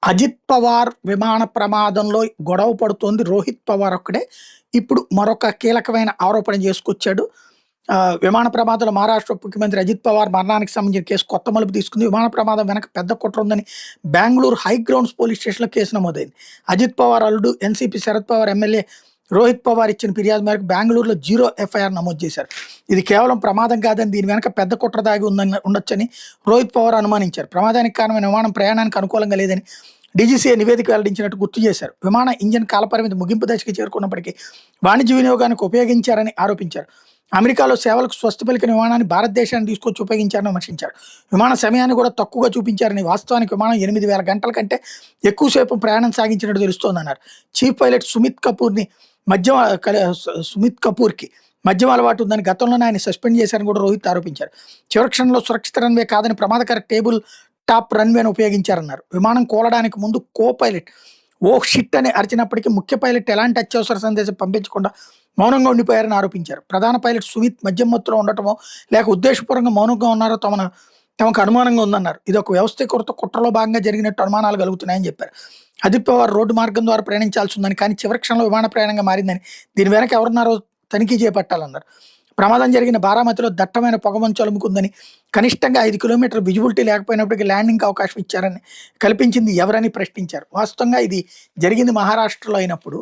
అజిత్ పవార్ విమాన ప్రమాదంలో గొడవ పడుతోంది రోహిత్ పవార్ ఒక్కడే. ఇప్పుడు మరొక కీలకమైన ఆరోపణ చేసుకొచ్చాడు. విమాన ప్రమాదంలో మహారాష్ట్ర ఉప ముఖ్యమంత్రి అజిత్ పవార్ మరణానికి సంబంధించిన కేసు కొత్త మలుపు తీసుకుంది. విమాన ప్రమాదం వెనక పెద్ద కుట్ర ఉందని బెంగుళూరు హైగ్రౌండ్స్ పోలీస్ స్టేషన్‌లో కేసు నమోదైంది. అజిత్ పవార్ అల్లుడు ఎన్‌సీపీ శరద్ పవార్ ఎమ్మెల్యే రోహిత్ పవార్ ఇచ్చిన ఫిర్యాదు మేరకు బెంగుళూరులో జీరో ఎఫ్ఐఆర్ నమోదు చేశారు. ఇది కేవలం ప్రమాదం కాదని, దీని వెనక పెద్ద కుట్ర దాగి ఉండొచ్చని రోహిత్ పవార్ అనుమానించారు. ప్రమాదానికి కారణమైన విమానం ప్రయాణానికి అనుకూలంగా లేదని డీజీసీఏ నివేదిక వెల్లడించినట్టు గుర్తు చేశారు. విమాన ఇంజిన్ కాలపరిమితి ముగింపు దశకి చేరుకున్నప్పటికీ వాణిజ్య వినియోగానికి ఉపయోగించారని ఆరోపించారు. అమెరికాలో సేవలకు స్వస్తి పలికిన విమానాన్ని భారతదేశాన్ని తీసుకొచ్చి ఉపయోగించారని విమర్శించారు. విమాన సమయాన్ని కూడా తక్కువగా చూపించారని, వాస్తవానికి విమానం 8,000 గంటల కంటే ఎక్కువసేపు ప్రయాణం సాగించినట్టు తెలుస్తోందన్నారు. చీఫ్ పైలట్ సుమిత్ కపూర్కి మద్యం అలవాటు ఉందని, గతంలోనే ఆయన సస్పెండ్ చేశారని కూడా రోహిత్ ఆరోపించారు. చివరి క్షణంలో సురక్షిత రన్వే కాదని ప్రమాదకర టేబుల్ టాప్ రన్వేను ఉపయోగించారన్నారు. విమానం కూలడానికి ముందు కో పైలట్ ఓ షిట్ అని అరిచినప్పటికీ ముఖ్య పైలట్ ఎలాంటి అత్యవసర సందేశం పంపించకుండా మౌనంగా ఉండిపోయారని ఆరోపించారు. ప్రధాన పైలట్ సుమిత్ మద్యం మత్తులో ఉండటమో లేక ఉద్దేశపూర్వకంగా మౌనంగా ఉన్నారో తమకు అనుమానంగా ఉందన్నారు. ఇది ఒక వ్యవస్థీకృత కుట్రలో భాగంగా జరిగినట్టు అనుమానాలు కలుగుతున్నాయని చెప్పారు. అజిత్ పవార్ రోడ్డు మార్గం ద్వారా ప్రయాణించాల్సి ఉందని, కానీ చివరి క్షణంలో విమాన ప్రయాణంగా మారిందని, దీని వెనక ఎవరున్నారో తనిఖీ చేపట్టాలన్నారు. ప్రమాదం జరిగిన బారామతిలో దట్టమైన పొగమంచు అలుముకుందని, కనిష్టంగా 5 కిలోమీటర్ల విజిబిలిటీ లేకపోయినప్పటికీ ల్యాండింగ్కి అవకాశం ఇచ్చారని, కల్పించింది ఎవరని ప్రశ్నించారు. వాస్తవంగా ఇది జరిగింది మహారాష్ట్రలో అయినప్పుడు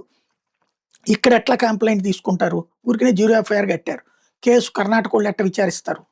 ఇక్కడ ఎట్లా కంప్లైంట్ తీసుకుంటారు? ఊరికనే జీరో ఎఫ్ఐఆర్ కట్టారు. కేసు కర్ణాటక వాళ్ళు ఎట్లా విచారిస్తారు?